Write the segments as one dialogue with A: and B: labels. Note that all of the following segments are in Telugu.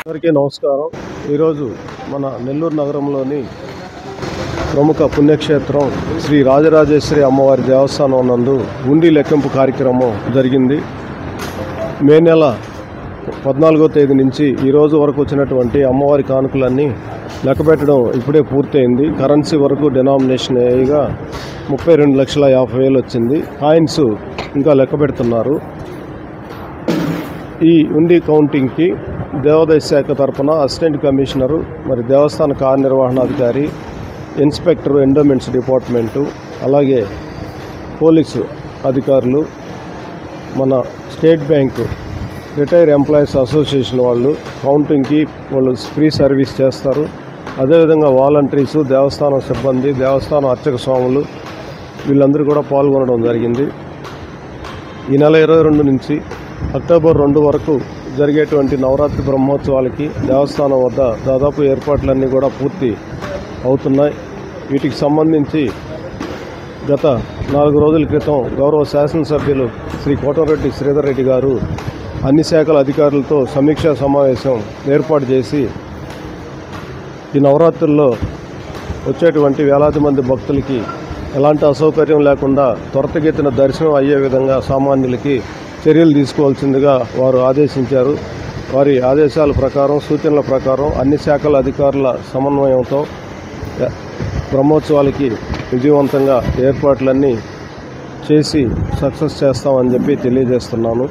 A: అందరికీ నమస్కారం. ఈరోజు మన నెల్లూరు నగరంలోని ప్రముఖ పుణ్యక్షేత్రం శ్రీ రాజరాజేశ్వరి అమ్మవారి దేవస్థానం నందు హుండీ లెక్కింపు కార్యక్రమం జరిగింది. మే నెల 14వ తేదీ నుంచి ఈరోజు వరకు వచ్చినటువంటి అమ్మవారి కానుకలన్నీ లెక్కబెట్టడం ఇప్పుడే పూర్తయింది. కరెన్సీ వరకు డినామినేషన్ అయ్యగా 32,50,000 వచ్చింది. కాయిన్స్ ఇంకా లెక్క పెడుతున్నారు. ఈ హుండీ కౌంటింగ్కి దేవాదాయ శాఖ తరఫున అసిస్టెంట్ కమిషనరు, మరి దేవస్థాన కార్యనిర్వహణాధికారి, ఇన్స్పెక్టర్ ఎండోమెంట్స్ డిపార్ట్మెంటు, అలాగే పోలీసు అధికారులు, మన state bank retire employees association వాళ్ళు కౌంటింగ్కి వాళ్ళు ఫ్రీ సర్వీస్ చేస్తారు. అదేవిధంగా వాలంటీర్సు, దేవస్థానం సిబ్బంది, దేవస్థానం అర్చక స్వాములు వీళ్ళందరూ కూడా పాల్గొనడం జరిగింది. ఈ నెల 22 నుంచి అక్టోబర్ 2 వరకు జరిగేటువంటి నవరాత్రి బ్రహ్మోత్సవాలకి దేవస్థానం వద్ద దాదాపు ఏర్పాట్లన్నీ కూడా పూర్తి అవుతున్నాయి. వీటికి సంబంధించి గత 4 రోజుల క్రితం గౌరవ శాసనసభ్యులు శ్రీ కోటమిరెడ్డి శ్రీధర్ రెడ్డి గారు అన్ని శాఖల అధికారులతో సమీక్షా సమావేశం ఏర్పాటు చేసి ఈ నవరాత్రుల్లో వచ్చేటువంటి వేలాది మంది భక్తులకి ఎలాంటి అసౌకర్యం లేకుండా త్వరితగతిన దర్శనం అయ్యే విధంగా సామాన్యులకి చర్యలు తీసుకోవాల్సిందిగా వారు ఆదేశించారు. వారి ఆదేశాల ప్రకారం, సూచనల ప్రకారం అన్ని శాఖల అధికారుల సమన్వయంతో బ్రహ్మోత్సవాలకి విజయవంతంగా ఏర్పాట్లన్నీ చేసి సక్సెస్ చేస్తామని చెప్పి తెలియజేస్తున్నాను.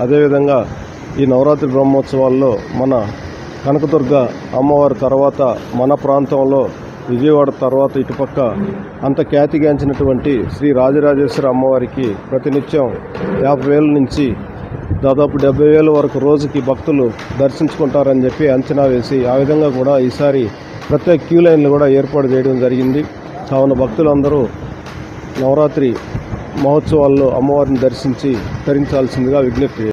A: అదేవిధంగా ఈ నవరాత్రి బ్రహ్మోత్సవాల్లో మన కనకదుర్గ అమ్మవారి తర్వాత మన ప్రాంతంలో విజయవాడ తర్వాత ఇటుపక్క అంత ఖ్యాతిగాంచినటువంటి శ్రీ రాజరాజేశ్వరి అమ్మవారికి ప్రతినిత్యం 50,000 నుంచి దాదాపు 70,000 వరకు రోజుకి భక్తులు దర్శించుకుంటారని చెప్పి అంచనా వేసి ఆ విధంగా కూడా ఈసారి ప్రత్యేక క్యూ లైన్లు కూడా ఏర్పాటు చేయడం జరిగింది. కావున భక్తులందరూ నవరాత్రి మహోత్సవాల్లో అమ్మవారిని దర్శించి తరించాల్సిందిగా విజ్ఞప్తి.